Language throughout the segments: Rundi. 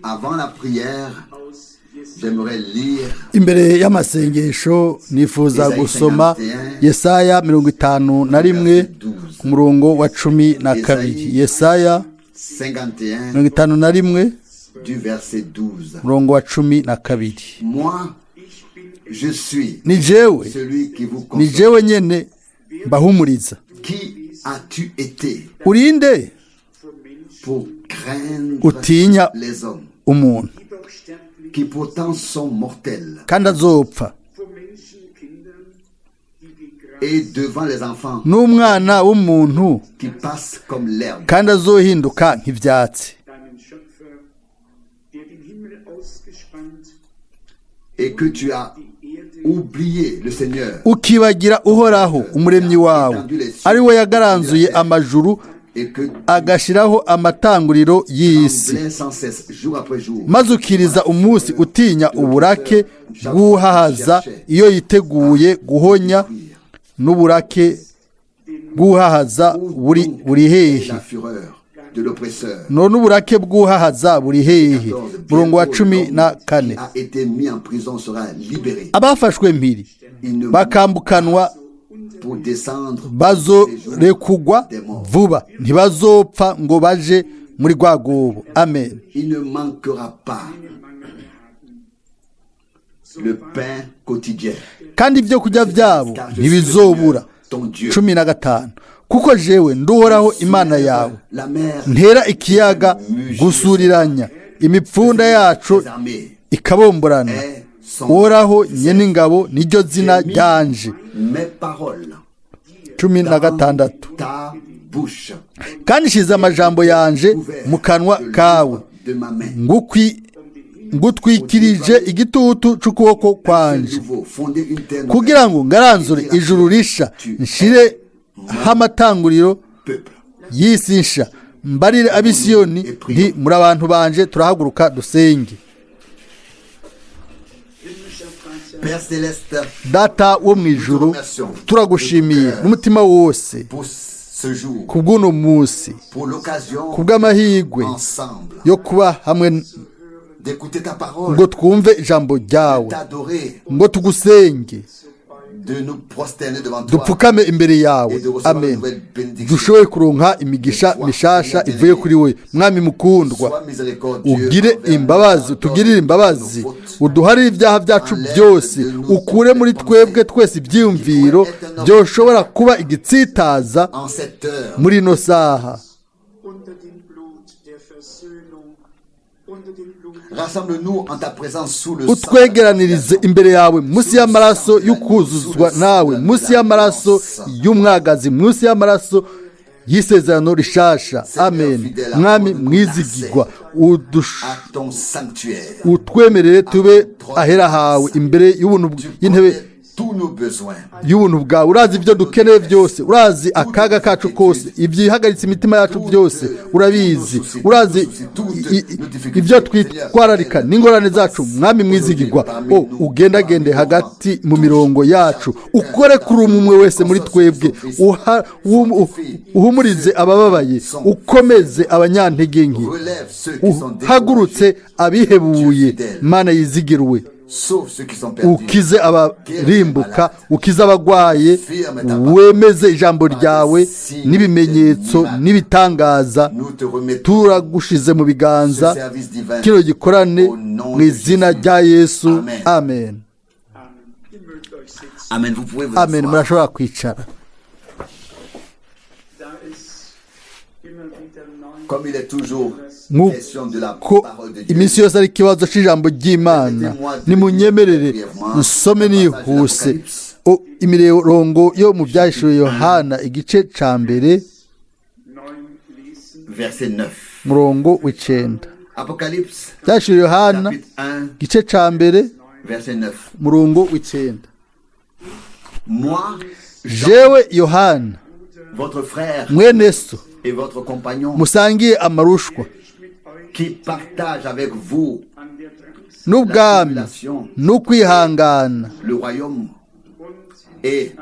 Avant la prière, j'aimerais lire imbere y'amasengesho nifuza gusoma Yesaya 51 ku murongo wa 12. Yesaya 51 du verset 12. murongo wa 12. Moi, je suis ni jewe nyene mbahumuriza. Qui as-tu été urinde pour craindre utinya les hommes umuntu qui pourtant sont mortels kandi azopfa, et devant les enfants n'umwana w'umuntu qui passent comme l'herbe kandi azohinduka nk'ivyatsi, et que tu as oublié le Seigneur ukibagira uhoraho umuremyi wawe ari we yagaranzuye amajuru et que agashiraho amatanguriro y'isi, tremblais sans cesse jour après jour maze ukiriza umunsi utinya uburake bw'uhahaza iyo yiteguye guhonya, n'uburake bw'uhahaza buri hehe, la fureur de l'oppresseur none uburake bw'uhahaza buri hehe. Murongo wa 14. a été mis en prison sera libéré. abafashwe mpiri Il ne bakambukanwa pour descendre bazorekugwa vuba, ntibazopfa ngo baje muri rwagobo. Amen. il ne manquera pas le pain quotidien kandi ibyo kurya byabo ntibizobura. ton Dieu. 15. kuko jewe nduhoraho imana yawe, La mer ntera ikiyaga gusuriranya imipfunda yacu des armées ikabomborana. est son uhoraho nyene ingabo niryo zina ryanje. mes paroles 16. ta bouche kandi nshize amajambo yanje mu kanwa kawe, de ma main. ngutwikirije igitutu c'ukuboko kwanje, Nouveau fonder une terre nouvelle. kugira ngo ngaranzure ijuru risha, nshire hamatanguriro Peuple y'isi nsha, mbarire abisiyoni nti muri abantu banje turahaguruka dusenge. Père céleste, Data wo mu ijuru, turagushimiye n'umutima wose pour ce jour, kubw'uno munsi, pour l'occasion kubw'amahirwe ensemble yo kuba hamwe d'écouter ta parole, ngo twumve ijambo ryawe, t'adorer, ngo tugusenge, de nous prosterner devant toi dupfukame imbere yawe. et de recevoir une Amen. nouvelle bénédiction. dushoboye kuronka imigisha mishasha ivuye kuri we. Mwami mukundwa, Sois miséricordieux ugire envers imbabazi, nous, utugirire imbabazi, nos fautes. uduharire ibyaha byacu byose, ukure muri twebwe twese ibyiyumviro byoshobora kuba igitsitaza En cette heure, muri ino saha. unter dem Blut der Versöhnung, unter dem Blut rassemble-nous en ta présence sous le sang. utwegeranirize imbere yawe munsi y'amaraso y'ukuzuzwa nawe, munsi y'amaraso y'umwagazi, munsi y'amaraso y'isezerano rishasha. Amen. Mwami mwizigirwa, À ton sanctuaire, utwemerere tube ahera hawe imbere y'intebe tous nos besoins. y'ubuntu bwawe. Urazi ibyo dukeneye byose, urazi akaga kacu kose, ibyihagaritse imitima yacu byose urabizi, urazi ibyo twitwararika n'ingorane zacu. Mwami mwizigirwa, ugendagende hagati mu mirongo yacu, ukore kuri umwe wese muri twebwe, uhumurize abababaye, ukomeze abanyantege nke, Relève ceux qui sont uhagurutse abihebuye. Mana yizigirwe, sauf ceux qui sont perdus. ukize abarimbuka, ukize abagwaye, wemeze ijambo ryawe n'ibimenyetso n'ibitangaza. Nous te remettons turagushize mu ce biganza service divin. kino gikorane mu izina rya Yesu. Amen. Amen. Ihr mögt euch sitzen. Amen. Vous pouvez vous Amen. asseoir. Murashobora kwicara. Da es immer wieder neu Comme il est toujours Nk'uko question de la parole de Dieu. iminsi yose ari ikibazo cy'ijambo ry'Imana, nimunyemerere nsome nihuse imirongo yo mu byahishuriwe Yohana igice ca mbere 9 lesen. Verset 9. murongo w'9. Apocalypse, byahishuriwe Yohana chapitre 1, igice ca mbere verset 9. murongo w'9. Moi, jewe Yohana votre frère mwene so, et votre compagnon, musangiye amarushwa qui partage avec vous n'ubwami la tribulation, n'ukwihangana le royaume et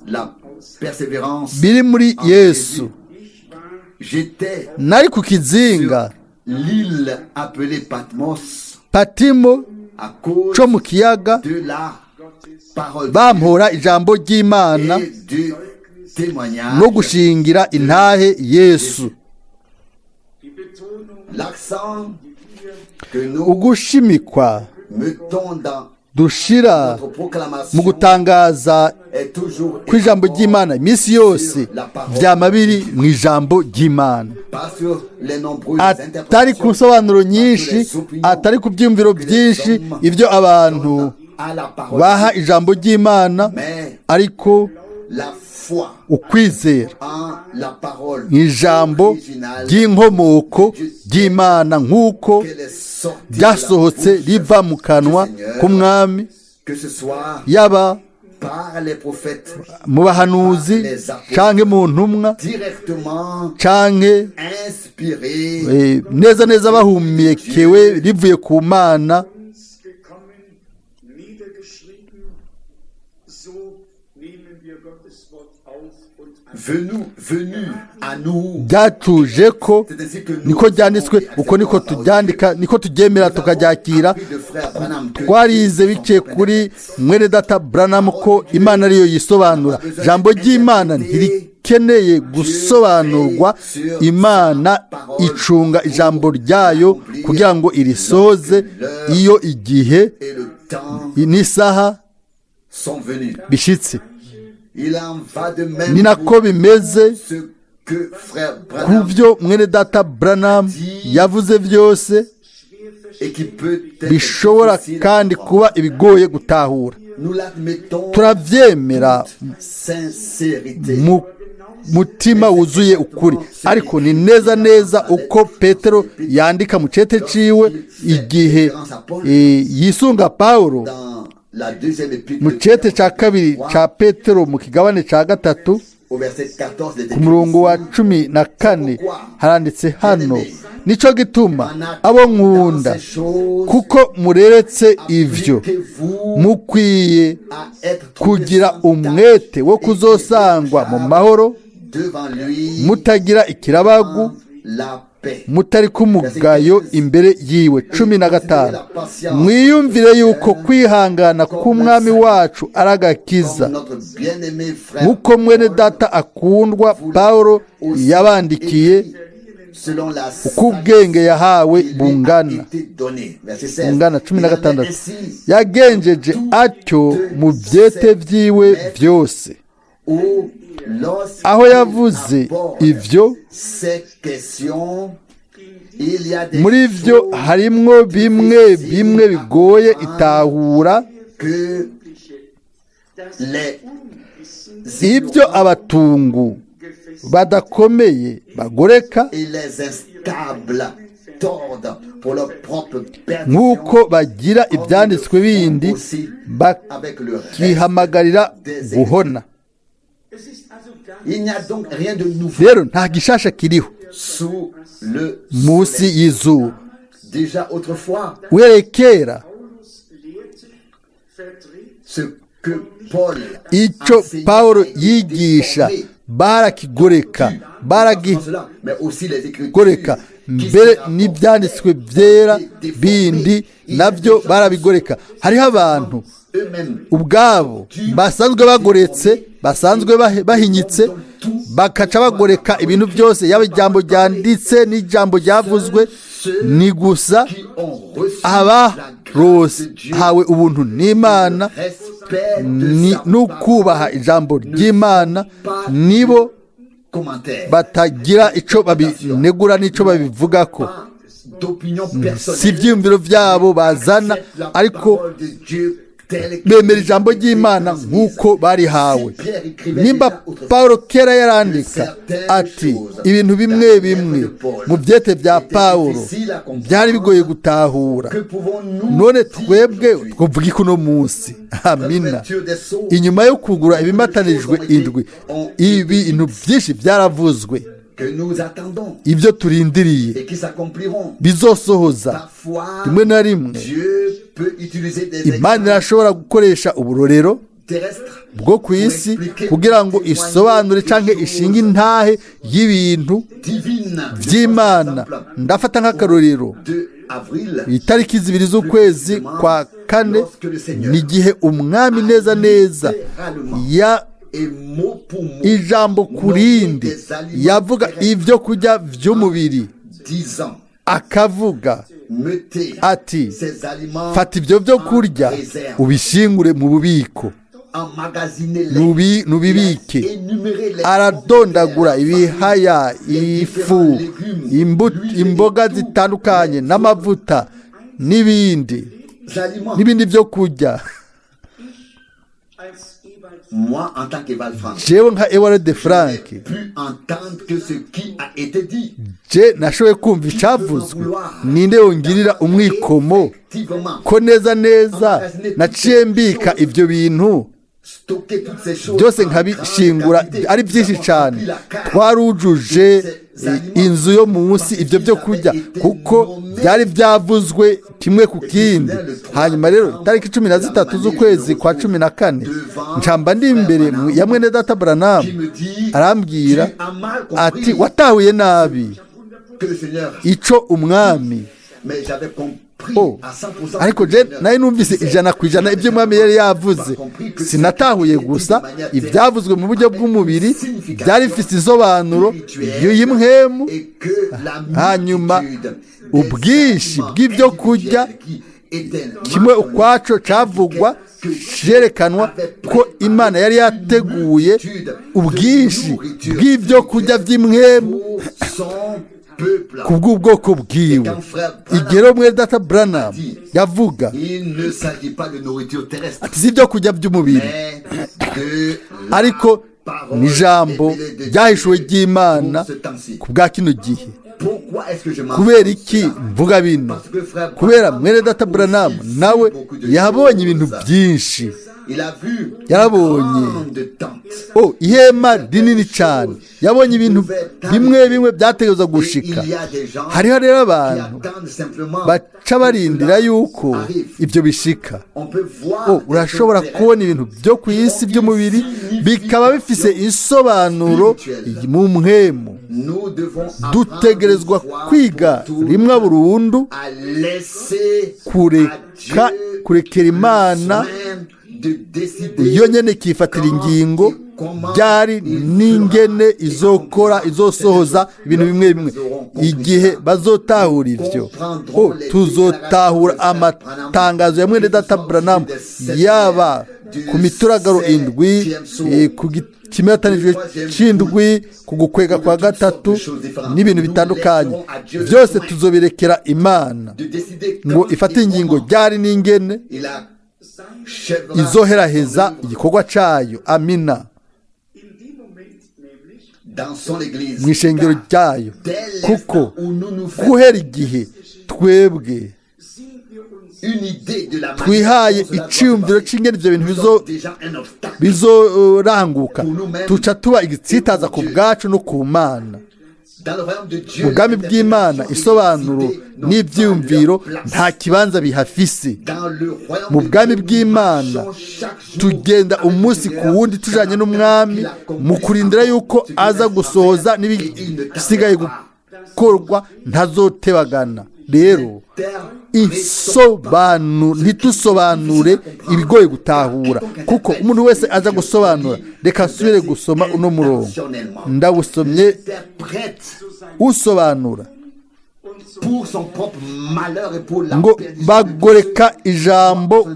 la persévérance biri muri en Yesu. Jésus. J'étais Nari ku kizinga l'île appelée Patmos patimo à cause co mu kiyaga de la parole bampora ijambo ry'Imana et du témoignage. no gushingira intahe Yesu. L'accent que nous Ugushimikwa mettons dans dushira notre mu proclamation gutangaza est toujours et kw'ijambo encore ry'Imana iminsi yose vyama biri mu ijambo ry'Imana, pas sur les nombreuses atari ku interprétations, nsobanuro nyinshi, atari ku byiyumviro byinshi ibyo abantu à la parole, baha ijambo ry'Imana, mais ariko la foi ukwizera en la parole ijambo originale ry'inkomoko ry'Imana nk'uko qu'elle est sortie de la ryasohotse bouche riva mu kanwa du Seigneur, k'umwami, que ce soit yaba par les prophètes, mu bahanuzi canke mu ntumwa directement canke inspirés neza neza bahumekewe rivuye ku Mana, gekommen, niedergeschrieben. So nehmen wir Gottes Wort auf und an. venus à nous. byatuje ko C'est ainsi que nous niko ryanditswe, uko niko turyandika, niko turyemera tukaryakira. Twarize biciye kuri mwene data Branham ko Imana ariyo yisobanura. Ijambo ry'Imana ntirikeneye gusobanurwa, Imana icunga ijambo ryayo kugira ngo irisoze iyo igihe et le temps n'isaha sont venus. bishitse. Il en va de Ni même nako pour bimeze ce que frère ku Branham byo mwene data Branham yavuze byose et qui peut être bishobora difficile kandi à comprendre. kuba ibigoye gutahura. Nous l'admettons Turavyemera sincérité. mu mutima wuzuye ukuri, ariko ni neza neza uko Petero yandika mu cete ciwe igihe yisunga Pawulo Dans la deuxième épître mu cete ca kabiri ca Petero mu kigabane ca gatatu au verset 14 il est ku écrit murongo wa ici, 14 haranditse hano, nico gituma abo nkunda kuko mureretse ivyo appliquez-vous mukwiye à être kugira trouvé sans umwete wo kuzosangwa mu mahoro, devant lui mutagira ikirabagu, en la paix. mutari kumugayo imbere yiwe. 15 mwiyumvire yuko kwihangana k'umwami wacu aragakiza, Comme notre bien-aimé frère nk'uko mwene data akundwa Pawulo yabandikiye, selon la uko ubwenge yahawe qui lui a bungana. été donné. Verset 16. Bungana Il en est 16 ainsi yagenjeje atyo mu byete vyiwe vyose. où lorsqu'il Aho yavuze aborde ivyo, ces questions, il y a des muri vyo choses harimwo bimwe bimwe bigoye itahura, que les ibyo abatungu badakomeye bagoreka et les instables tordent pour leur propre nk'uko perdition, bagira ibyanditswe bindi aussi avec le reste. bakihamagarira guhona. Il n'y a donc rien de nouveau Rero nta gishasha kiriho sous le munsi soleil. y'izuba. Déjà autrefois, Uhereye kera ce que Paul icyo enseignait Pawulo a été yigisha déformé. barakigoreka, Sans cela, mais aussi les Écritures baragigoreka qui mbere se rapportent n'ibyanditswe byera bindi nabyo barabigoreka. Hariho abantu eux-mêmes ubwabo basanzwe bagoretse, basanzwe bahinyitse, bakaca bagoreka ibintu byose, yaba ijambo ryanditse n'ijambo ryavuzwe. Ni gusa qui ont reçu la grâce abarose de Dieu, hawe ubuntu n'Imana respect de sa n'ukubaha ijambo ry'Imana, nibo commentaire, batagira ico babinegura n'ico babivugako. d'opinion Si personnelle, ivyiyumviro vyabo bazana, accepte la ariko parole de Dieu telle bemera ijambo ry'Imana nk'uko barihawe. Nimba Pawulo kera yarandika ati ibintu bimwe bimwe mu byete bya Pawulo byari bigoye gutahura, que pouvons-nous none twebwe twovuga iki uno munsi? Amina. l'ouverture des sceaux Inyuma yo kugura ibimatanijwe indwi, ibintu byinshi byaravuzwe, que nous attendons ibyo turindiriye et qui s'accompliront. bizosohoza. Parfois, Rimwe na rimwe Dieu peut utiliser des Imana exemples irashobora gukoresha uburorero bwo ku isi kugira ngo isobanure cyangwa ishinge intahe y'ibintu by'Imana. Ndafata nk'akarorero itariki 2 z'ukwezi kwa kane n'igihe umwami neza neza ya ijambo kurindi yavuga ibyo kurya by'umubiri, akavuga ati fata ibyo byo kurya ubishingure mu bubiko nubibike. Aradondagura ibihaya, ifu, imboga zitandukanye n'amavuta n'ibindi byo kurya. Moi, en tant qu'Eval Frank, jewe nka Ewald de Frank pu entendre que ce qui a été dit. Je nashoboye kumva icyavuzwe. Ninde yongirira umwikomo Effectivement, ko neza neza naciye mbika ibyo bintu stocker toutes ces choses byose en nkabishingura grande ari byinshi cyane. Twarujuje inzu yo munsi ibyo byo kurya kuko byari byavuzwe kimwe ku kindi. Hanyuma rero tariki 13 z'ukwezi kwa 14 ncamba ndi imbere ya mwene data Branham arambwira ati watahuye nabi que le Seigneur, ico umwami. mais j'avais compris Oh, à 100% ariko je nayo numvise 100% ibyo umwami yari yavuze. Sinatahuye gusa ibyavuzwe mu buryo bw'umubiri, byari bifite isobanuro y'imhemu. et que la Hanyuma multitude ubwinshi bw'ibyo kurya qui était kimwe ukwaco cavugwa cyerekanwa ko Imana yari yateguye ubwinshi bw'ibyo kurya by'imhemu pour son peuple. ku bw'ubwoko bwiwe. Igero mwene data Branham yavuga Il ne s'agit pas de nourriture terrestre, ati si ibyo kurya by'umubiri mais de ariko ni ijambo ryahishuwe ry'Imana ce temps-ci. ku bwa kino gihe. Pourquoi est-ce que je m'en Kubera iki mvuga bino? Parce que frère Kubera mwene data Branham nawe yabonye ibintu byinshi. il a vu Yarabonye. une grande tente. Oh, ihema rinini cyane. Yabonye ibintu bimwe byategerezwa gushika. Il y a des gens Hariho rero qui abantu attendent simplement baca barindira yuko ibyo bishika. on peut voir Oh, urashobora kubona ibintu byo ku isi by'umubiri bikaba bifise isobanuro mu mhemu. nous devons Dutegerezwa apprendre kwiga pour rimwe burundu à laisser kurekera Imana soin de décider iyo nyene kifatira ingingo byari n'ingene izosohoza ibintu bimwe igihe bazotahura ibyo. Oh, tuzotahura amatangazo ya mwene data Branham yaba ku mituragaro indwi, ku kimetanijwe c'indwi, ku gukwega kwa gatatu n'ibintu bitandukanye. Byose tuzobirekera Imana de décider ngo ifate ingingo ryari n'ingene il a chèvera izoheraheza igikorwa cayo. Amina. dans son église. Mu ishengero ryayo, Dès kuko l'instant où nous nous faisons guhera igihe twebwe une idée de la twihaye dont cela doit iciyumviro se passer, c'ingene ivyo bintu nous sommes déjà un obstacle. bizoranguka tuca tuba igitsitaza ku bwacu no ku Mana. Dans le royaume de Dieu, Ubwami bw'Imana isobanuro n'ivyiyumviro nta kibanza bihafise. dans le royaume Mu de bwami Dieu, bw'Imana nous chaque jour tugenda umunsi ku wundi tujanye n'umwami mu kurindira yuko aza gusohoza n'ibisigaye gukorwa ntazotebagana. Rero ntitusobanure ibigoye gutahura, kuko umuntu wese aza gusobanura. Reka asubire gusoma uno murongo, ndawusomye. interprète Usobanura pour son propre malheur et pour la ngo perdition bagoreka ijambo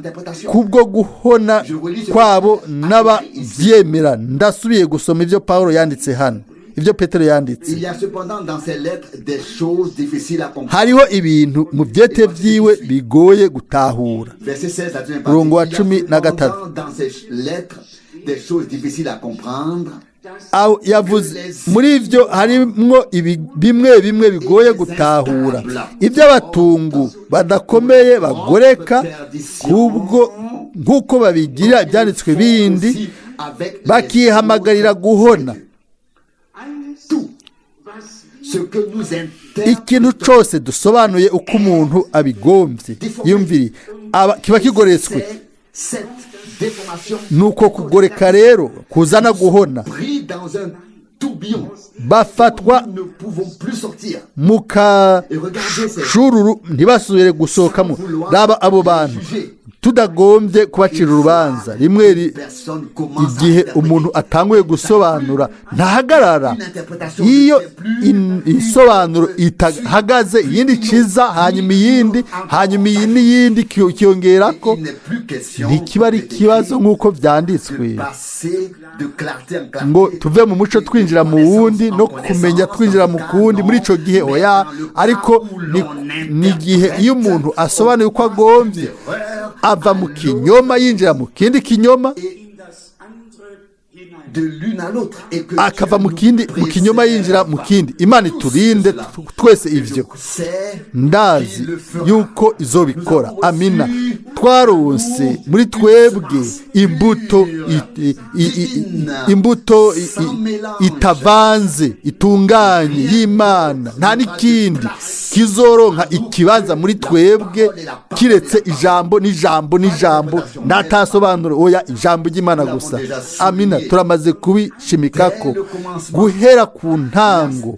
kubwo guhona kwabo n'abavyemera. Ndasubiye gusoma ibyo Paulo yanditse hano, ibyo Petero yanditse. Il y a cependant dans ces lettres des choses difficiles à comprendre. Hariho ibintu mu byete vyiwe bigoye gutahura. Verset 16 à 20. Murongo wa Il y a cumi na gatatu. cependant dans ces lettres des choses difficiles à comprendre. Aho yavuze muri ivyo harimwo bimwe bigoye gutahura, iby'abatungu badakomeye bagoreka kubwo nk'uko babigira ibyanditswe bindi, bakihamagarira guhona. Ce que nous Ikintu cose dusobanuye uko umuntu abigombye yumvire kiba kigoretswe. cette déformation nuko kugoreka rero kuzana guhona pris dans un tourbillon. bafatwa Nous ne pouvons plus sortir. mu Et regardez ces kashururu ntibasubire gusohokamo raba abo bantu tudagombye kubacira urubanza rimwe personnes commencent igihe umuntu atanguye gusobanura ntahagarara une interprétation iyo ne fait plus isobanuro itahagaze iyindi ciza hanyuma iyindi hanyuma iyi n'iyindi kiyongera ko il n'est plus question ntikiba ari ikibazo nk'uko byanditswe de passer de clarté en clarté. ngo tuve mu muco twinjira mu wundi no kumenya twinjira mu kuwundi muri icyo gihe oya ariko ni igihe iyo umuntu asobanuye uko agombye ava mu kinyoma yinjira mu kindi kinyoma in das andere hinein. De l'une à l'autre et que akava mu Dieu kindi nous mu kinyoma préserve yinjira mu pas. kindi imana iturinde twese ibyo C'est ndazi qu'il le fera. yuko izobikora amina twaronse muri twebwe imbuto imbuto itavanze itunganye y'imana nta n'ikindi kizoronka ikibanza muri twebwe kiretse ijambo n'ijambo ntatasobanura oya ijambo ry'imana gusa amina turamaze kubishimika ko guhera ku ntango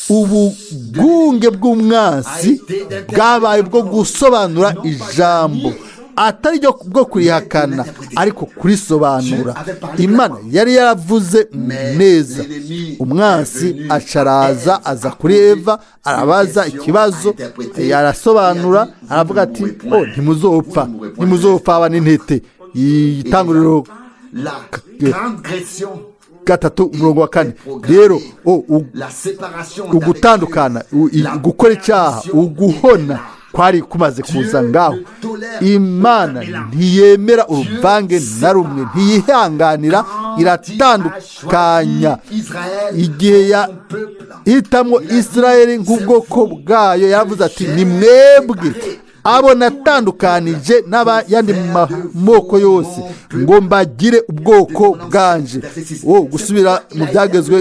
ubugunge bw'umwansi bwabaye bwo gusobanura ijambo atari ryo bwo kurihakana ariko kurisobanura imana yari yaravuze neza umwansi acaraza aza kuri eva arabaza ikibazo yarasobanura aravuga ati ntimuzopfa aba n'intete itanguriro la transgression, gatatu umurongo wa kane rero la séparation ugutandukana gukora icyaha uguhona kwari kumaze kuza ngaho imana ntiyemera uruvange na rumwe ntiyihanganira iratandukanya igihe yahitamo Israeli nk'ubwoko bwayo yaravuze ati ni mwebwe abo natandukanije n'abayandi moko yose ngo mbagire ubwoko bwanje gusubira mu byagezwe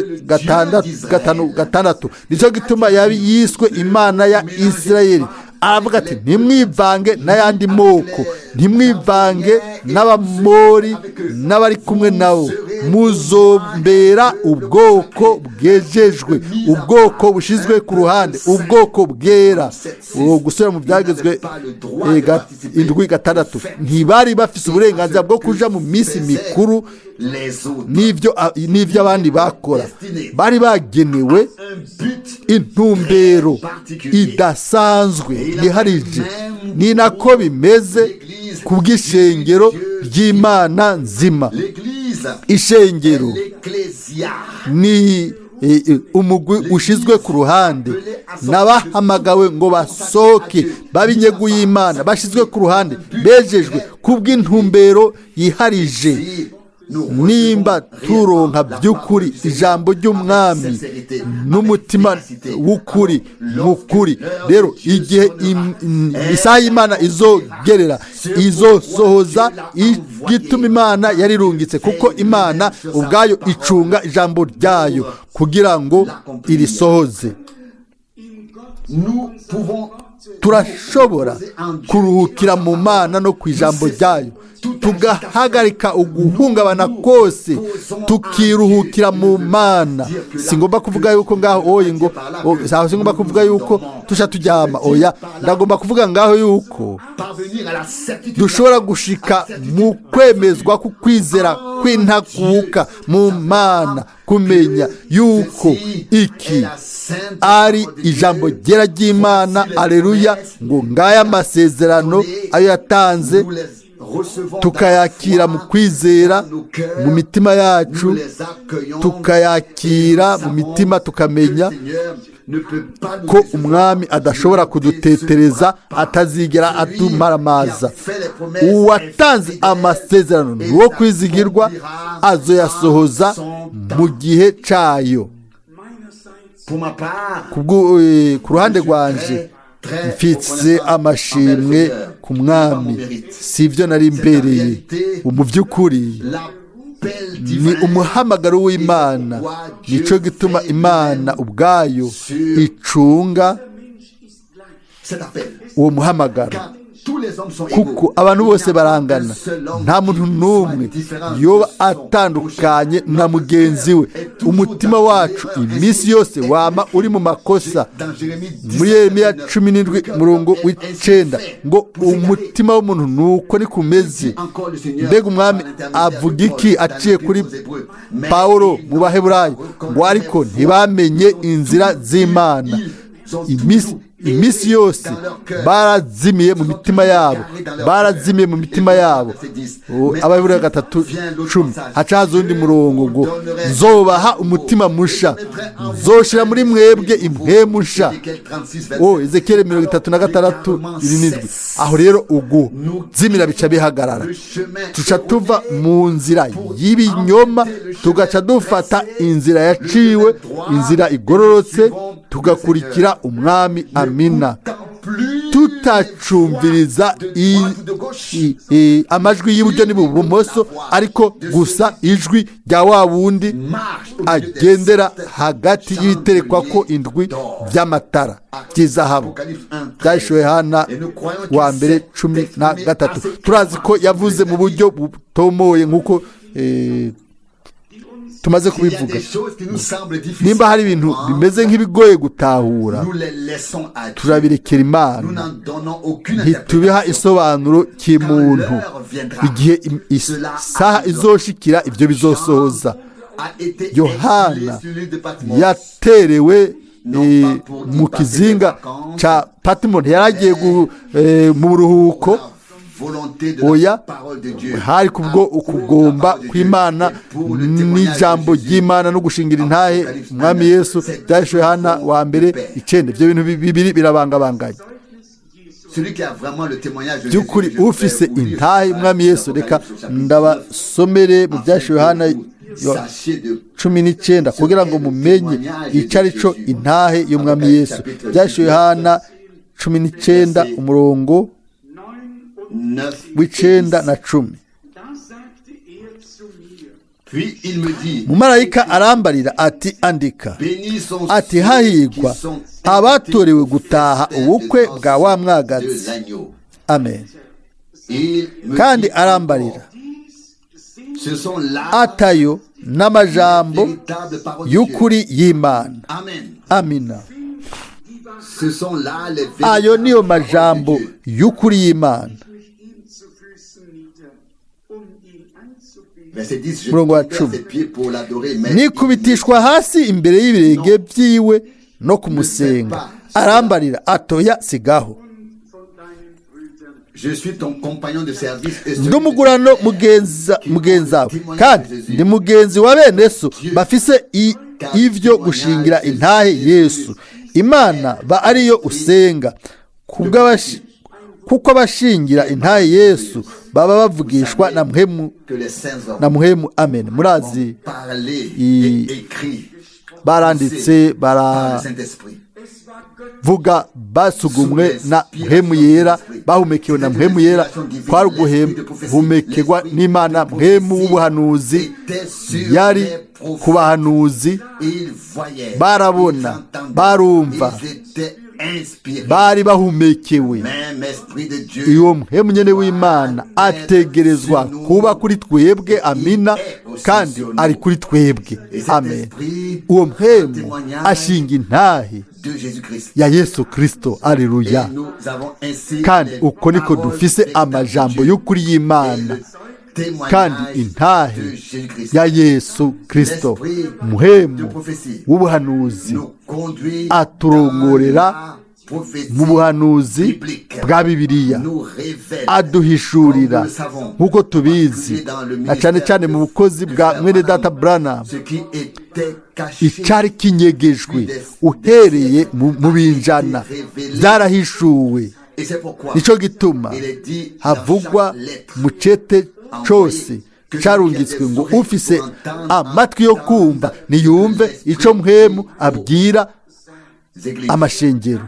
gatandatu nicyo gituma yiswe imana ya Israeli aravuga ati ntimwivange n'ayandi moko ntimwivange n'abamori n'abari kumwe nabo muzombera ubwoko bwejejwe ubwoko bushyizwe ku ruhande ubwoko bwera gusubira mu byagezwe indwi gatandatu ntibari bafise uburenganzira bwo kuja mu minsi mikuru n'ibyo abandi bakora bari bagenewe intumbero idasanzwe yiharije ni nako bimeze ku bw'ishengero ry'imana nzima ishengero ni umugwi ushizwe ku ruhande n'abahamagawe ngo basohoke babinyeguye imana bashizwe ku ruhande bejejwe ku bw'intumbero yiharije nimba turonka by'ukuri ijambo ry'umwami n'umutima w'ukuri mukuri rero igihe isaha y'imana izogerera izosohoza igituma imana yarirungitse kuko imana ubwayo icunga ijambo ryayo kugira ngo irisohoze turashobora kuruhukira mu mana no ku ijambo ryayo tugahagarika uguhungabana kose tukiruhukira mu mana singomba kuvuga yuko ngaho oye ngo singomba kuvuga yuko tusha tujyama oya ndagomba kuvuga ngaho yuko dushobora gushika mu kwemezwa ku kwizera kw'intakuka mu mana kumenya yuko iki ari ijambo ryera ry'imana aleluya ngo ngaya amasezerano ayo yatanze tukayakira mu kwizera mu mitima yacu tukayakira mu mitima tukamenya ko umwami adashobora kudutetereza atazigera atumaramaza uwatanze amasezerano ni uwo kwizigirwa azoyasohoza mu gihe cyayo ku ruhande rwanje mfitse amashimwe ku mwami si ibyo nari mbereye mu by'ukuri ni umuhamagaro w'imana nicyo gituma imana ubwayo icunga uwo muhamagaro kuko abantu bose barangana, nta muntu n'umwe yoba atandukanye na mugenzi we. Umutima wacu iminsi yose wama uri mu makosa. Muri Yeremiya 17:9 ngo umutima w'umuntu nuko ni kumeze. Mbega umwami avuga iki aciye kuri Pawulo mu Baheburayo ngo ariko ntibamenye inzira z'Imana. Iminsi yose barazimiye mu mitima yabo, barazimiye mu mitima yabo. Abaheburayo 3:10 hacaza undi murongo ngo nzobaha umutima musha, nzoshira muri mwebwe impwemu nsha. Ezekiel 36:7. Aho rero ugu zimira bica bihagarara, tuca tuva mu nzira y'ibinyoma tugaca dufata inzira yaciwe, inzira igororotse, tugakurikira umwami. Amina. Tutacumviriza amajwi y'iburyo n'ibumoso, ariko gusa ijwi rya wa wundi agendera hagati y'ibiterekwa ko indwi by'amatara by'izahabu. Byashowe Yohana wa mbere 13. Turazi ko yavuze mu buryo butomoye nk'uko tumaze kubivuga. Nimba hari ibintu bimeze nk'ibigoye gutahura, turabirekera Imana, ntitubiha isobanuro cy'umuntu. Igihe isaha izoshikira ibyo bizosohoza. Yohana yaterewe mu kizinga ca Patimo, yaragiye mu buruhuko. Oya, hari kubwo ukugomba kw'Imana n'ijambo ry'Imana no gushingira intahe umwami Yesu. Byashowe Yohana wa mbere 9. Ibyo bintu bibiri birabangabanganye. By'ukuri ufise intahe umwami Yesu, reka ndabasomere mu byashowe Yohana 19 kugira ngo mumenye icyo ari cyo intahe y'umwami Yesu. Byashowe Yohana 19 umurongo w'icenda na 10. Mumarayika arambarira ati andika, ati hahigwa abatorewe gutaha ubukwe bwa wa mwagazi. Amen. Kandi arambarira atayo n'amajambo y'ukuri y'Imana. Amina. Ayo niyo majambo y'ukuri y'Imana. Murongo wa 10. Nikubitishwa hasi imbere y'ibirenge byiwe no kumusenga. Arambarira atoya sigaho. Ndumugurano mugenzawe, kandi ndi mugenzi wa bene so bafise ivyo gushingira intahe Yesu. Imana ba ariyo usenga, kuko abashingira intahe Yesu baba bavugishwa na muhemu. Amen. Murazi baranditse baravuga basugumwe na muhemu yera, bahumekewe na muhemu yera, kwari guhumekerwa n'Imana. Muhemu w'ubuhanuzi yari ku bahanuzi, barabona, barumva, bari bahumekewe. Uwo muhemu nyene w'Imana ategerezwa kuba kuri twebwe. Amina. Kandi ari kuri twebwe. Amen. Uwo muhemu ashinga intahe ya Yesu Kristo. Aleluya. Kandi uko niko dufise amajambo y'ukuri y'Imana, kandi intahe ya Yesu Kristo. Muhemu w'ubuhanuzi aturongorera mu buhanuzi bwa Bibiliya, aduhishurira nk'uko tubizi, na cyane cyane mu bukozi bwa mwene data Branham, icari kinyegejwe uhereye mu binjana byarahishuwe. Nico gituma havugwa mu cete cyose carungitswe ngo ufise amatwi yo kumva niyumve ico muhemu abwira amashengero.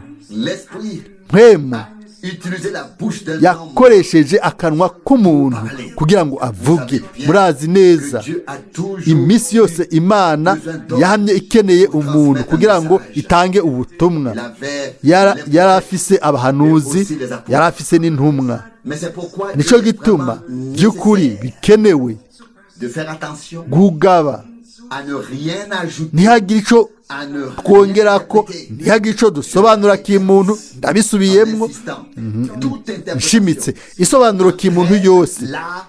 Muhemu utilisé la bouche d'un homme yakoresheje akanwa k'umuntu kugira ngo avuge. murazi neza que Dieu a toujours iminsi yose imana yahamye ikeneye umuntu kugira ngo itange ubutumwa. il avait yari afise abahanuzi, yari afise n'intumwa. mais c'est pourquoi nicyo il est gituma vraiment by'ukuri nécessaire bikenewe de faire attention kugaba, à ne rien ajouter, ntihagire icyo à ne twongera rien ko, répéter, ntihagire icyo dusobanura k'imuntu. en ndabisubiyemo insistant. Toute interprétation, nshimitse, isobanuro k'imuntu yose la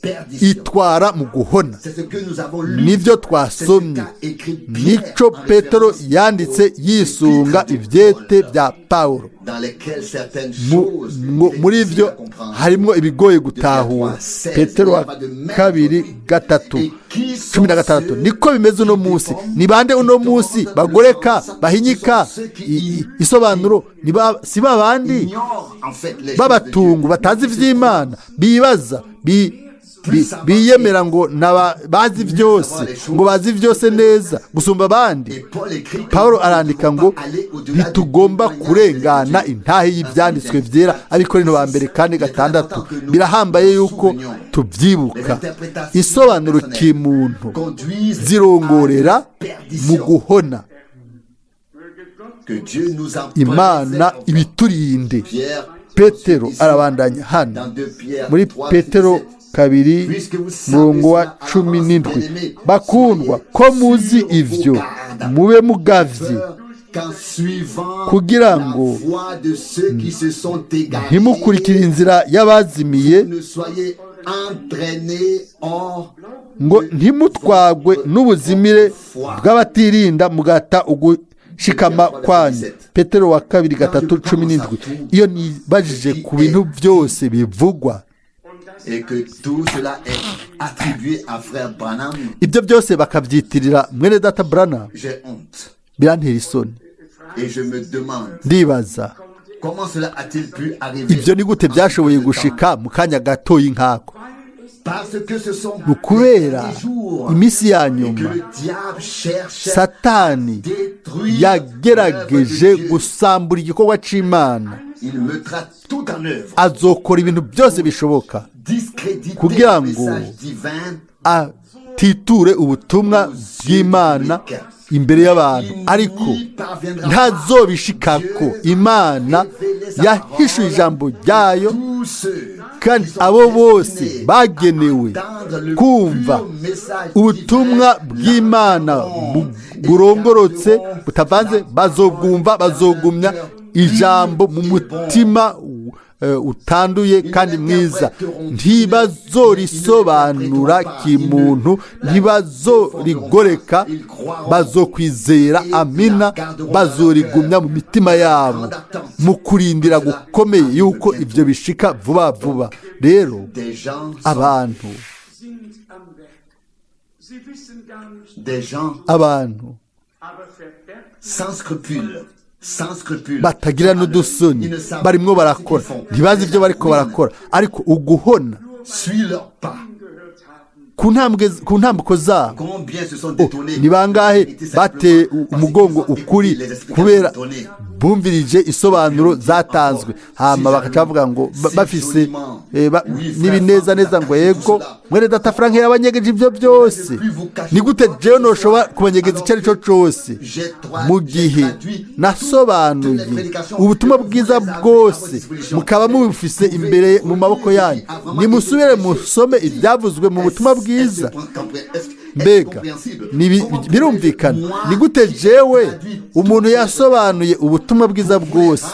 perdition. itwara mu guhona. C'est ce que nous avons lu. nibyo C'est ce twasomye, qu'a écrit Pierre nico en petero référence yanditse yisunga ibyete bya pawulo. dans lesquelles certaines choses muri byo harimo ibigoye gutahura. petero wa kabiri gatatu 16. niko bimeze uno munsi. ni bande uno munsi bagoreka bahinyika isobanuro? si babandi b'abatungu batazi iby'imana, bibaza biyemera ngo bazi byose, ngo bazi byose neza gusumba abandi. Pawulo arandika ngo ntitugomba kurengana intahe y'ibyanditswe byera, Abikorino ba mbere 4:6. birahambaye yuko tubyibuka. isobanuro k'imuntu zirongorera mu guhona. Imana ibiturinde. petero arabandanya hano muri petero 2:17. bakundwa, ko muzi ibyo mube mugavye kugira ngo ntimukurikire inzira y'abazimiye, ngo ntimutwagwe n'ubuzimire bw'abatirinda mugata ugushikama kwanyu. petero wa 2:17. iyo nibajije ku bintu byose bivugwa, ibyo byose bakabyitirira mwene data Branham, birantera isoni. ndibaza ibyo ni gute byashoboye gushika mu kanya gatoyi nkako. ni ukubera iminsi ya nyuma satani yagerageje gusambura igikorwa cy'Imana. azokora ibintu byose bishoboka kugira ngo atiture ubutumwa bw'Imana imbere y'abantu, ariko ntazobishikako. Imana yahishuye ijambo ryayo, kandi abo bose bagenewe kumva ubutumwa bw'Imana burongorotse butavanze, bazobwumva, bazogumya ijambo mu mutima utanduye kandi mwiza. ntibazorisobanura kimuntu, ntibazorigoreka, bazokwizera. amina. bazorigumya mu mitima yabo mu kurindira gukomeye yuko ibyo bishika vuba vuba. rero abantu batagira n'udusoni barimo barakora, ntibazi ibyo bariko barakora, ariko uguhona ku ntambuko zabo. ni bangahe bateye umugongo ukuri kubera bumvirije isobanuro zatanzwe, hama bakaca bavuga ngo bafise n'ibinezaneza ngo yego mwene data Frank yabanyegeje ibyo byose. ni gute jewe noshobora kubanyegeza icyo ari cyo cyose, mu gihe nasobanuye ubutumwa bwiza bwose mukaba mubufise imbere mu maboko yanyu? nimusubire musome ibyavuzwe mu butumwa bwiza. mbega birumvikana. ni gute jewe umuntu yasobanuye ubutumwa bwiza bwose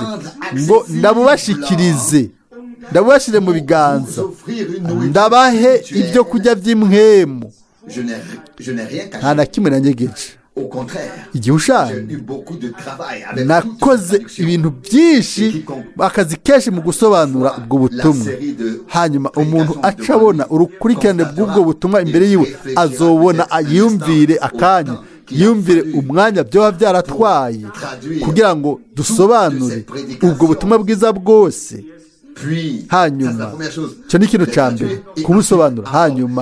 ngo ndabubashikirize, ndabubashire mu biganza, ndabahe ibyo kurya by'imwemu, nta na kimwe nanyegeje. igihe ushaka nakoze ibintu byinshi, akazi kenshi mu gusobanura ubwo butumwa. hanyuma umuntu aca abona urukurikirane bw'ubwo butumwa imbere yiwe, azobona yiyumvire akanya, yiyumvire umwanya byoba byaratwaye kugira ngo dusobanure ubwo butumwa bwiza bwose. hanyuma icyo ni ikintu cya mbere, kubusobanura, hanyuma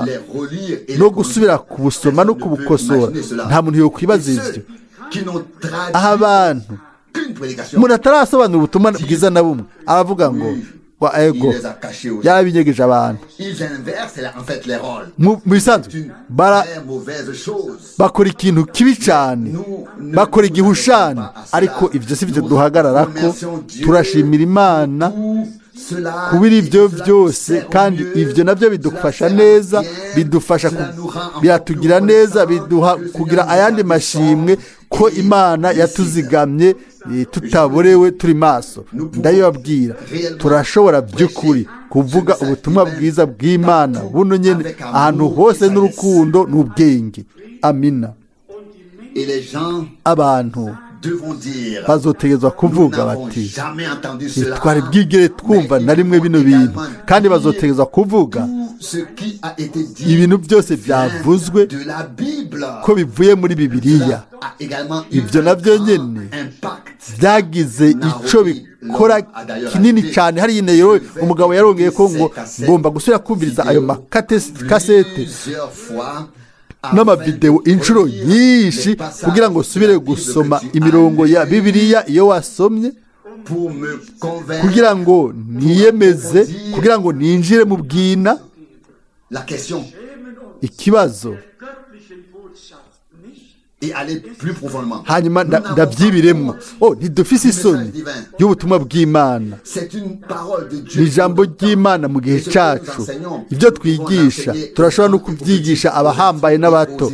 no gusubira kubusoma no kubukosora. nta muntu yokwibaza ibyo. aho abantu prédication. umuntu atarasobanura ubutumwa bwiza na bumwe aravuga ngo wa Il ego les a cachés aux gens. yarabinyegeje abantu Ils inversent en fait les rôles. mu bisanzwe C'est une bara très mauvaise chose. bakora ikintu kibi cyane bakora igihushani ariko ibyo si byo duhagarara ko turashimira imana kubira ibyo byose kandi ibyo nabyo bidufasha neza bidufasha biratugira neza biduha kugira ayandi mashimwe ko imana yatuzigamye tutaborewe turi maso ndabibabwira turashobora by'ukuri kuvuga ubutumwa bwiza bw'imana buno nyine ahantu hose n'urukundo n'ubwenge amina Et les gens abantu devront dire, bazotegezwa nous kuvuga n'avons bati jamais entendu cela. twari bwigere twumva na rimwe bino bintu kandi bazotegezwa kuvuga Tout ce qui a été dit ibintu byose byavuzwe de la Bible ko bivuye muri bibiliya a également eu ibyo nabyo nyine impact. byagize icyo bikora kinini cyane hariya intero umugabo yarongeye ko ngo ngomba gusubira kumviriza ayo makasete Plusieurs fois n'amavidewo inshuro nyinshi kugira ngo usubire gusoma imirongo ya bibiliya iyo wasomye pour me convaincre. kugira ngo niyemeze kugira ngo ninjire mu bwina La question ikibazo göttlichen Botschaft nicht. et aller plus profondément. hanyuma ndabyibiremo ntidufise isoni y'ubutumwa bw'imana C'est une parole de ni Dieu. ijambo ry'imana mu gihe cyacu ibyo twigisha turashobora no kubyigisha abahambaye n'abato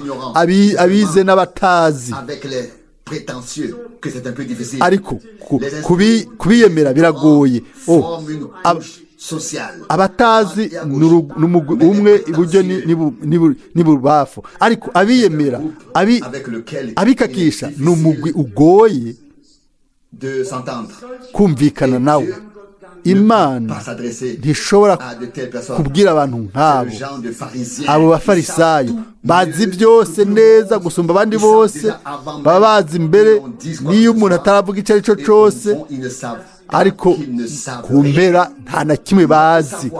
abize n'abatazi Avec les prétentieux que c'est un peu difficile. ariko kubiyemera biragoye Forme une couche sociale. abatazi n'umugwi umwe iburyo n'ibubafu ariko abiyemera Avec lequel abikakisha il est ni umugwi ugoye de s'entendre. kumvikana nawe imana Pas s'adresser ntishobora à de telles personnes. kubwira abantu Le nk'abo genre de pharisiens. abo bafarisayo bazi byose neza gusumba abandi bose baba bazi mbere n'iyo umuntu ataravuga icyo ari cyo cyose Ils ne savent ariko qu'ils ne savent ku mpera nta na kimwe bazi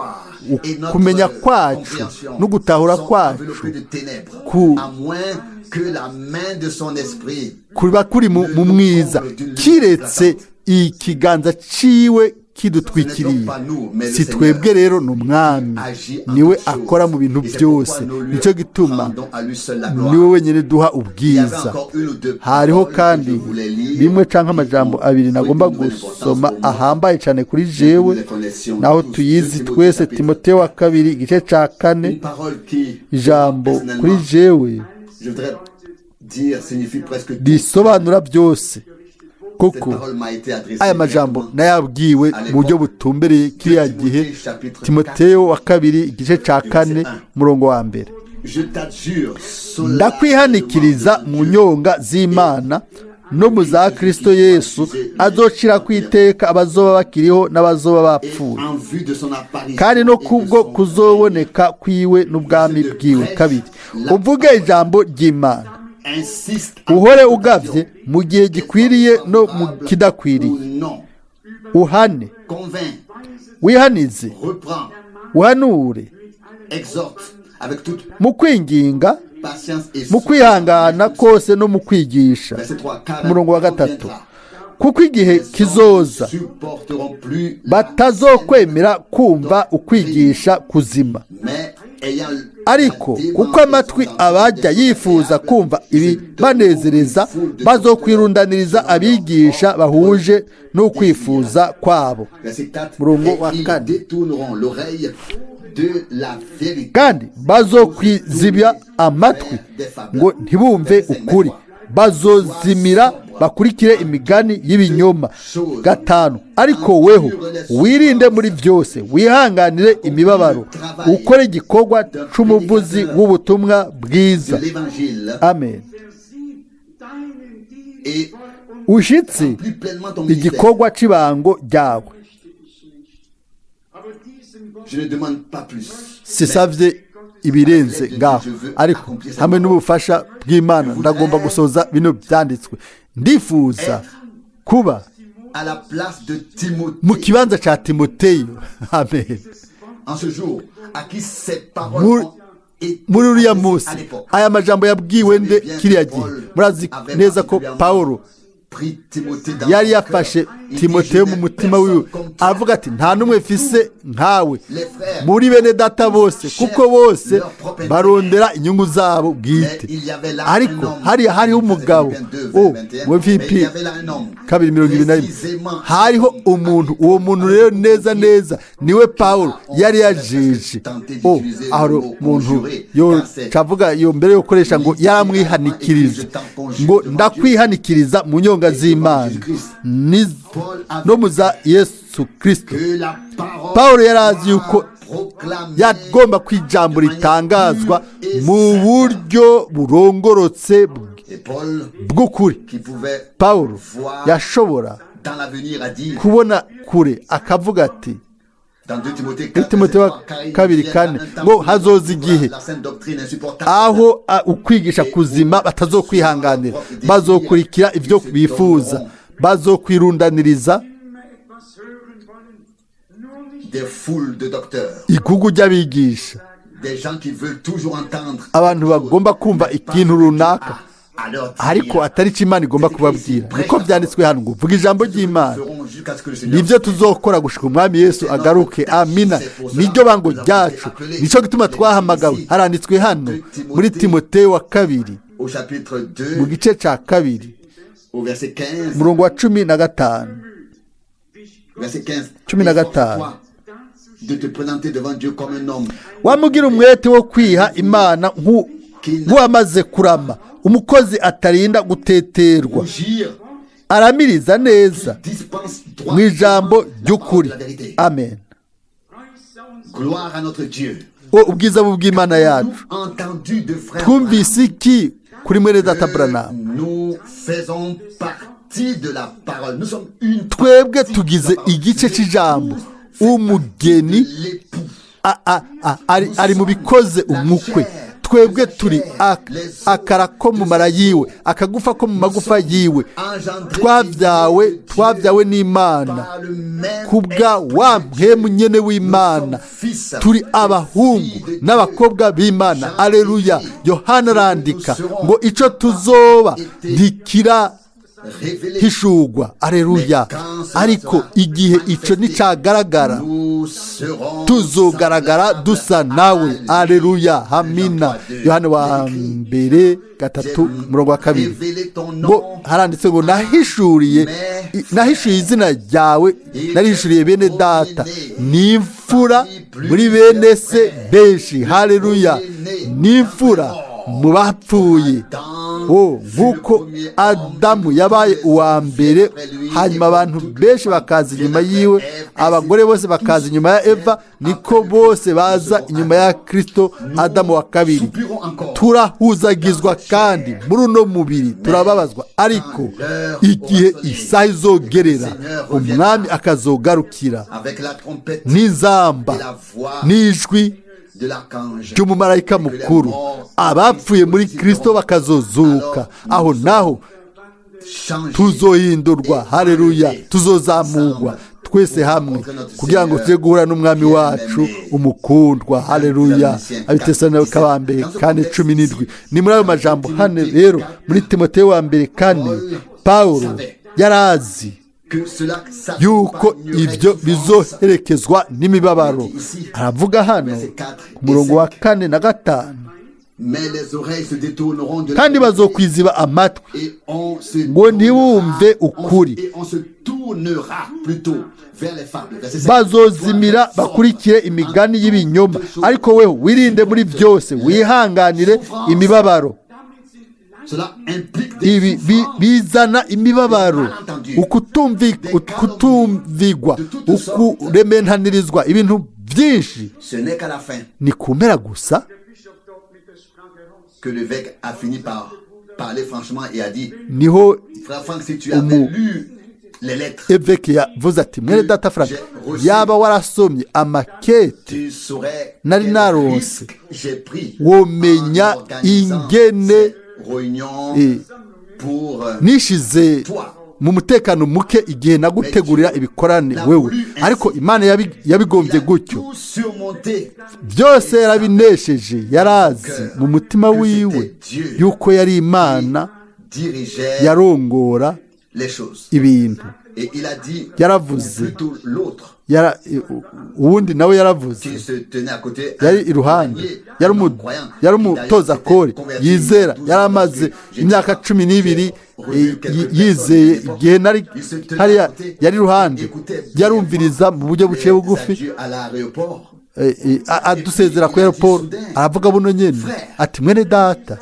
kumenya kwacu no gutahura kwacu enveloppés de ténèbres. Ku- À moins que la main de son esprit kuba kuri mu mwiza kiretse ikiganza ciwe kidutwikiriye si twebwe rero ni umwami niwe akora mu bintu byose nicyo gituma niwe wenyine duha ubwiza hariho kandi rimwe cyangwa amajambo abiri nagomba gusoma ahambaye cyane kuri jewe naho tuyizi twese Timoteyo wa kabiri igice cya kane ijambo kuri jewe risobanura byose kuko aya majambo nayabwiwe mu buryo butumbereye kiriya gihe Timoteyo wa kabiri igice cya kane umurongo wa mbere ndakwihanikiriza mu nyonga z'Imana no mu za Kristo Yesu azocira ku iteka abazoba bakiriho n'abazoba bapfuye kandi no kubwo kuzoboneka kwiwe n'ubwami bwiwe kabiri uvuge ijambo ry'Imana uhore ugavye mu gihe gikwiriye no mu kidakwiriye uhane wihanize uhanure mu kwinginga mu kwihangana kose no mu kwigisha umurongo wa gatatu kuko igihe kizoza batazokwemera kumva ukwigisha kuzima ariko kuko amatwi abajya yifuza kumva ibibanezereza bazokwirundaniriza abigisha bahuje n'ukwifuza kwabo murongo wa kane kandi bazokwizibya amatwi ngo ntibumve ukuri bazozimira bakurikire imigani y'ibinyoma gatanu ariko weho wirinde muri byose wihanganire imibabaro ukore igikorwa c'umuvuzi w'ubutumwa bwiza amen ushitse igikorwa c'ibango ryawe sisavye ibirenze ngaho ariko hamwe n'ubufasha bw'Imana ndagomba gusoza bino byanditswe ndifuza kuba mu kibanza cya Timoteyo amen muri uriya munsi aya majambo yabwiwe nde kiriya gihe murazi neza ko Pawulo pris Timothée dans yari son yafashe cœur. Il dit, timoteyo je mu n'ai mutima wiwe personne comme toi. avuga ati nta n'umwe mfise nkawe Les frères, muri bene data bose kuko bose barondera inyungu zabo bwite mais il y avait là ariko un homme. hariho umugabo we Mais il y Filipi avait là un homme. 2:21 Précisément, hariho umuntu uwo muntu rero neza neza niwe Pawulo yari yajeje aho umuntu yo cavuga yo mbere yo gukoresha ngo yaramwihanikirije ngo ndakwihanikiriza mu nyonga z'Imana no muza Yesu Kristo. que la parole Pawulo yari azi yuko proclamée yagomba kwijambo ritangazwa mu buryo burongorotse et Paul bw'ukuri. qui pouvait Pawulo voir yashobora dans l'avenir à dire kubona kure akavuga ati dans 2 Timothée muri Timoteyo 2:4 ngo hazoza igihe la sainte doctrine insupportable aho ukwigisha kuzima batazokwihanganira, bazokurikira ibyo bifuza, bazokwirundaniriza etwas hören wollen, nur nicht des foules de docteurs, igugu ry'abigisha, des gens qui veulent toujours entendre abantu bagomba kumva ikintu runaka à leur ariko dire. atari cyo Imana igomba kubabwira. Niko byanditswe hano ngo vuga ijambo ry'Imana, Feront jusqu'à ce que le Seigneur nibyo tuzokora gushika umwami Yesu agaruke. Amina. niryo bango ryacu, nicyo gituma twahamagawe. Haranditswe hano muri Timoteyo 2 au chapitre mu 2 gice cya 2 au verset 15 umurongo wa 15 verset 15 Cumi na gatanu. Efforce-toi de te présenter devant Dieu comme un homme wamugira umwete wo kwiha Imana nk'uwamaze kurama, umukozi atarinda guteterwa, rougir, aramiriza neza dispense mu droit ijambo ry'ukuri. Amen. gloire à notre Dieu. Ubwiza bw'Imana yacu. Nous entendu de frères Twumvise iki kuri mwene data Branham? nous faisons partie de la parole. Nous sommes une Twebwe partie tugize de la parole. igice cy'ijambo. Nous faisons Umugeni partie de l'époux. ari mu bikoze umukwe. Twebwe turi akara ko mu mara yiwe, akagufa ko mu magufa yiwe. Twabyawe n'Imana kubwa wa mpemu nyene w'Imana. Turi abahungu n'abakobwa b'Imana. Aleluya. Yohana arandika ngo ico tuzoba ntikira hishugwa. Aleluya. Ariko igihe ico nicagaragara tuzogaragara dusa nawe. Aleluya. Amina. Yohana wa mbere 3:2 ngo haranditse ngo nahishuye izina ryawe, narihishuriye bene data, n'imfura muri bene se benshi. Haleluya. n'imfura mu bapfuye. Nk'uko Adamu yabaye uwa mbere, hanyuma abantu benshi bakaza inyuma yiwe, abagore bose bakaza inyuma ya Eva, niko bose baza inyuma ya Kristo Adamu wa kabiri. Turahuzagizwa kandi muri uno mubiri turababazwa, ariko igihe isaha izogerera umwami akazogarukira n'inzamba n'ijwi ry'umumarayika mukuru, abapfuye muri Kristo bakazozuka. Aho naho tuzohindurwa. Haleluya. Tuzozamurwa twese hamwe kugira ngo tujye guhura n'umwami wacu umukundwa. Haleluya. Abitesalonike ba mbere 4:17. Ni muri ayo majambo hano rero muri Timoteyo wa mbere 4 Pawulo yarazi yuko ibyo bizoherekezwa n'imibabaro. Aravuga hano ku murongo wa 4 na 5, kandi bazokwiziba amatwi ngo ntibumve ukuri, bazozimira bakurikire imigani y'ibinyoma. Ariko wewe wirinde muri byose, wihanganire imibabaro. Ibi bizana imibabaro, ukutumvigwa, ukurementanirizwa, ibintu byinshi. Ni kumera gusa que l'évêque a fini par parler franchement et a dit, niho frère Franck, si tu avais lu les lettres, eveke yavuze ati mwene data Frank, yaba warasomye amakete nari naronse, womenya ingene nishize mu mutekano muke igihe nagutegurira ibikorane wewe. Ariko Imana yabigombye gutyo, byose yarabinesheje. Yarazi mu mutima wiwe yuko yari Imana yarongora les choses. ibintu Et il a dit, ou yaravuze plutôt l'autre, uwundi nawe yaravuze qui se tenait à côté, yari iruhande yari umutoza kori yizera yari amaze imyaka 12 yizeye igihe nari hariya yari iruhande yarumviriza mu buryo buciye bugufi adusezera ku aeroport aravuga buno nyene ati mwene data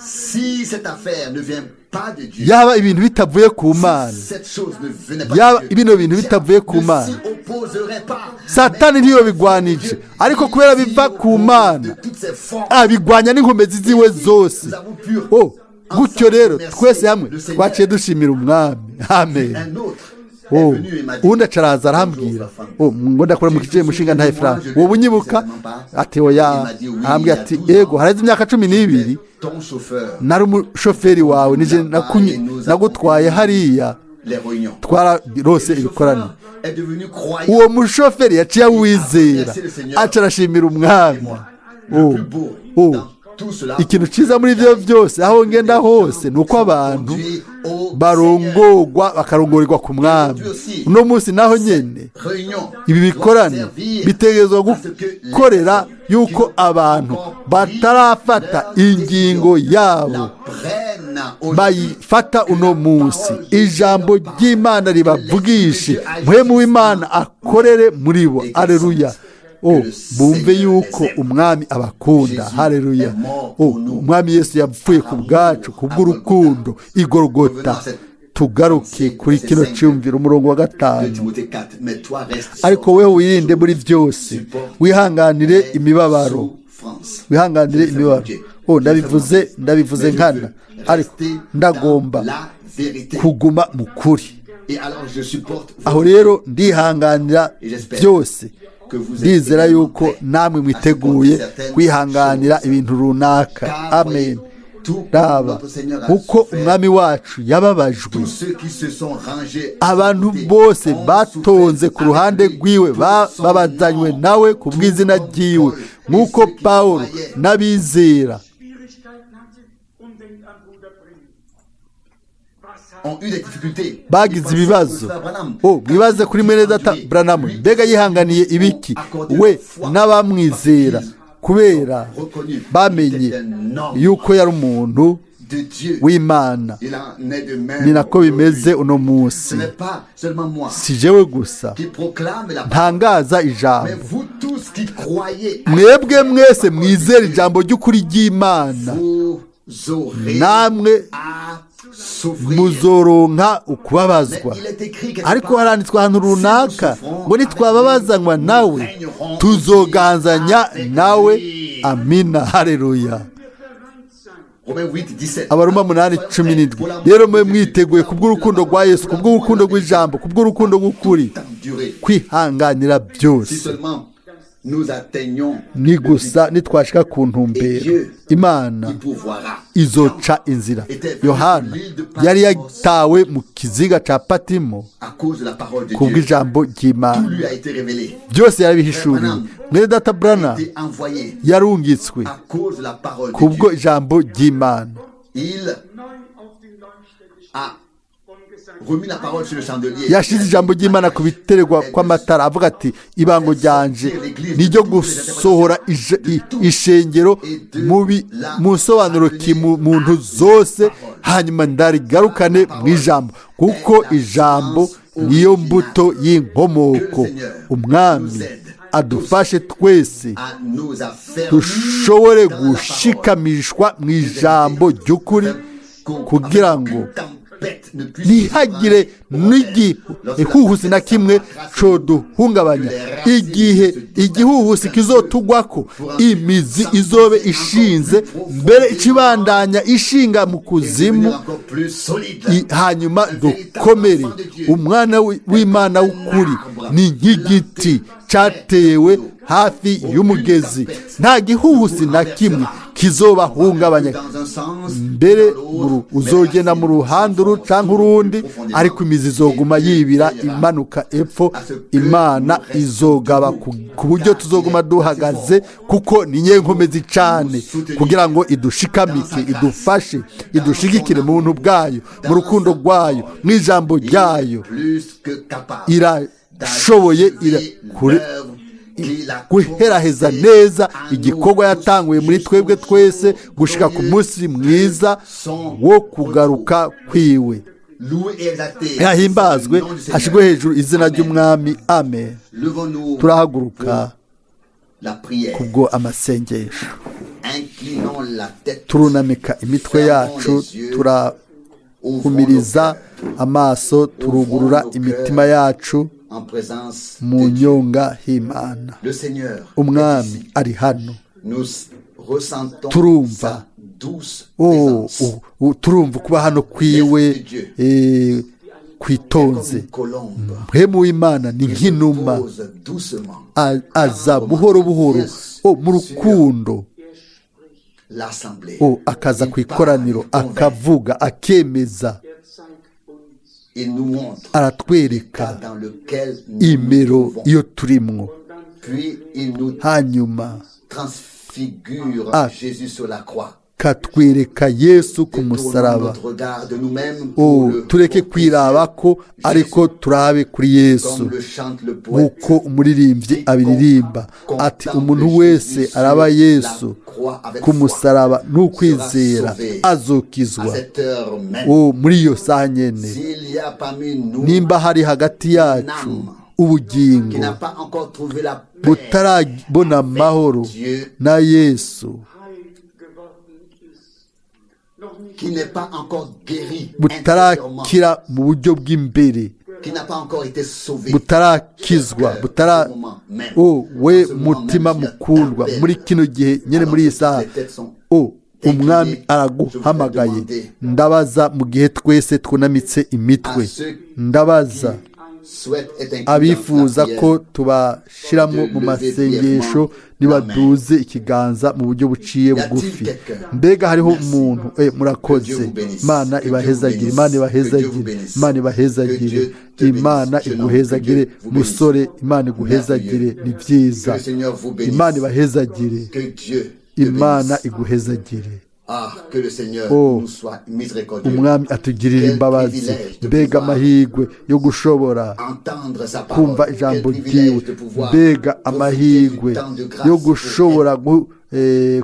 yaba ibintu bitavuye ku Mana yaba ibino bintu bitavuye ku Mana Satani ntiyo bigwanije ariko kubera biva ku Mana abigwanya n'inkomezi ziwe zose gutyo rero twese hamwe twaciye dushimira umwami amen undi acaraza arambwira ngo ndakora mu kice mushinga ntaye franga wowe unyibuka ati oya arambwira ati ego hareze imyaka 12 nari umushoferi wawe nije nagutwaye hariya twararose ibikorane uwo mushoferi yaciye awizera acarashimira umwami ikintu cyiza muri byo byose aho ngenda hose nuko abantu barongorwa bakarongorerwa ku mwami uno munsi naho nyene ibi bikorane bitegerezwa gukorera yuko abantu batarafata ingingo yabo bayifata uno munsi ijambo ry'Imana ribavugishe mpwemu w'Imana akorere muri bo aleluya bumve yuko umwami abakunda haleluya umwami Yesu yapfuye ku bwacu kubw'urukundo igorogota tugaruke kuri kino cyumvira umurongo wa 5 ariko wewe wirinde muri byose wihanganire imibabaro ndabivuze nkana ariko ndagomba kuguma mu kuri aho rero ndihanganira byose ndizera yuko namwe mwiteguye kwihanganira ibintu runaka amen raba kuko umwami wacu yababajwe abantu bose batonze ku ruhande rwiwe babazanywe nawe ku bw'izina ryiwe nk'uko Pawulo n'abizera bagize ibibazo mwibaze kuri mwene data Branham mbega yihanganiye ibiki we n'abamwizera kubera bamenye yuko yari umuntu w'Imana ni nako bimeze uno munsi si jewe gusa ntangaza ijambo mwebwe mwese mwizera ijambo ry'ukuri ry'Imana namwe muzoronka ukubabazwa ariko haranditswe ahantu runaka ngo nitwababazanywa nawe tuzoganzanya nawe amina haleluya Abaroma 8:17 rero mwe mwiteguye kubw'urukundo rwa Yesu kubw'urukundo rw'ijambo kubw'urukundo rw'ukuri kwihanganira byose ni gusa nitwashika ku ntumbero Imana izoca inzira Yohana yari yatawe mu kiziga ca Patimo kubw'ijambo ry'Imana byose yarabihishuriye mwene data Branham yarungitswe kubwo ijambo ry'Imana yashize ijambo ry'Imana ku biterwa kw'amatara avuga ati ibango ryanje niryo gusohora ishengero mu nsobanuro muntu zose hanyuma ndarigarukane mu ijambo kuko ijambo niyo mbuto y'inkomoko umwami adufashe twese dushobore gushikamishwa mu ijambo ry'ukuri kugira ngo ntihagire n'igihuhusi na kimwe cyo duhungabanya igihe igihuhusi kizotugwako imizi izobe ishinze mbere ikibandanya ishinga mu kuzimu hanyuma dukomere umwana w'Imana w'ukuri ni nk'igiti cyatewe hafi y'umugezi, nta gihuhusi na kimwe kizobahungabanya, mbere uzogenda mu ruhande uru cyangwa urundi, ariko imizi izoguma yibira imanuka epfo. Imana izogaba ku buryo tuzoguma duhagaze, kuko ni nyenkomezi cyane kugira ngo idushikamike, idufashe, idushigikire mu buntu bwayo, mu rukundo rwayo, mu ijambo ryayo. Irashoboye guheraheza neza igikorwa yatanguye muri twebwe twese gushika ku munsi mwiza wo kugaruka kwiwe. Yahimbazwe, hashigwe hejuru izina ry'umwami. Amen. Turahaguruka kubwo amasengesho, turunamika imitwe yacu, turahumiriza amaso, turugurura imitima yacu mu nyonga h'Imana. Umwami ari hano, turumva turumva kuba hano kwiwe kwitonze. Mpwemu w'Imana ni nk'inuma, aza buhoro buhoro mu rukundo, akaza ku ikoraniro, akavuga, akemeza, aratwereka imero iyo turimwo, hanyuma katwereka Yesu ku musaraba. Tureke kwiraba ko, ariko turabe kuri Yesu, nk'uko umuririmbyi abiririmba ati, umuntu wese araba Yesu ku musaraba n'ukwizera azokizwa. Muri iyo saha nyene, nimba hari hagati yacu ubugingo butarabona amahoro na Yesu, butarakira mu buryo bw'imbere, butarakizwa, we mutima mukundwa, muri kino gihe nyene, muri iyi saha, umwami araguhamagaye. Ndabaza, mu gihe twese twunamitse imitwe, ndabaza abifuza ko tubashiramo mu masengesho, nibaduze ikiganza mu buryo buciye bugufi. Mbega hariho umuntu, murakoze. Imana ibahezagire, Imana ibahezagire, Imana ibahezagire, Imana iguhezagire musore, Imana iguhezagire, ni byiza. Imana ibahezagire, Imana iguhezagire. Umwami atugirira imbabazi. Mbega amahirwe yo gushobora kumva ijambo ryiwe, mbega amahirwe yo gushobora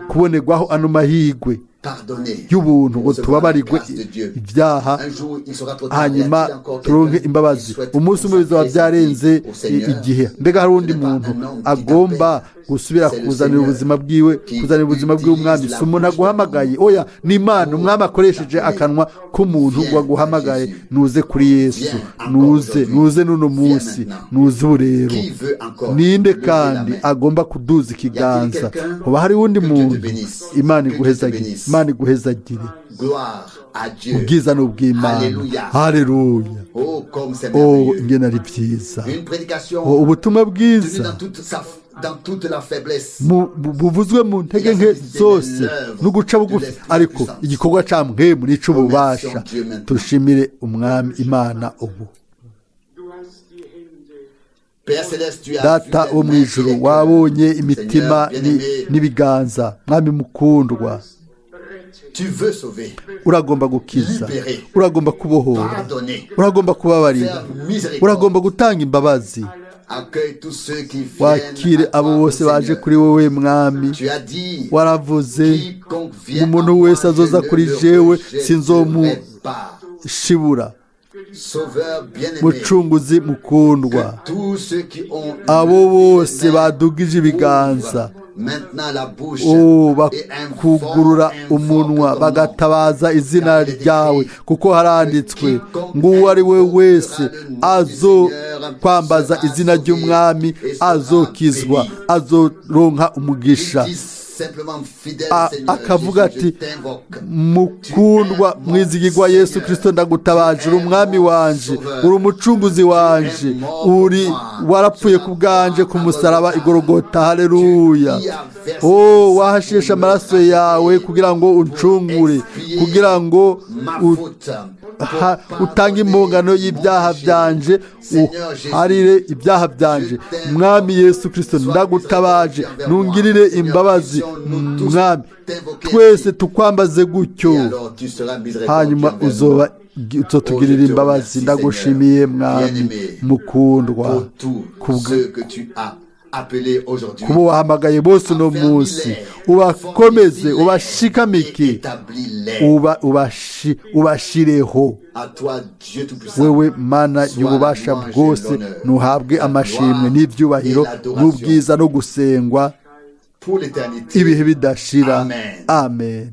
kubonerwaho ano mahirwe y'ubuntu, ngo tubabarirwe ibyaha, hanyuma turonke imbabazi. Umunsi umwe bizaba byarenze igihe. Mbega hari undi muntu agomba gusubira kuzanira ubuzima bwiwe, kuzanira ubuzima bw'umwami? Si umuntu aguhamagaye, oya, ni Imana. Umwami akoresheje akanwa k'umuntu ngo aguhamagaye. Nuze kuri Yesu, nuze n'uno munsi, nuze ubu rero. Ninde kandi agomba kuduza ikiganza? Hoba hari undi muntu? Imana iguhezagire, Imana iguhezagire. Ubwiza ni ubw'Imana. Haleluya. Ingene ari byiza ubutumwa bwiza buvuzwe mu ntege nke zose no guca bugufi, ariko igikorwa ca Mpwemu nico ububasha. Tushimire umwami Imana. Ubu Data wo mw'ijuru, wabonye imitima n'ibiganza, mwami mukundwa, uragomba gukiza, uragomba kubohora, uragomba kubabarira, uragomba gutanga imbabazi. Wakire abo bose baje kuri wowe mwami. Waravuze umuntu wese azoza kuri jewe sinzomushibura. Mucunguzi mukundwa, abo bose badugije ibiganza, bakugurura umunwa, bagatabaza izina ryawe, kuko haranditswe ngo uwo ari we wese azo kwambaza izina ry'umwami azokizwa, azoronka umugisha. simplement fidèle akavuga Seigneur Jésus, ati je t'invoque. mukundwa mwizigirwa Yesu Kristo ndagutabaje uri umwami wanje uri umucunguzi wanje uri warapfuye ku bwanje ku musaraba igorogota haleluya oh wahashesha amaraso yawe kugira ngo uncungure kugira ngo utange impongano y'ibyaha byanje uharire ibyaha byanje mwami Yesu Kristo ndagutabaje nungirire imbabazi mwami twese tukwambaze gutyo hanyuma uzotugirira imbabazi ndagushimiye mwami mukundwa kuba wahamagaye bose uno munsi ubakomeze ubashikamike ubashireho wewe mana y'ububasha bwose ntuhabwe amashimwe n'ibyubahiro n'ubwiza no gusengwa ibihe bidashira amen.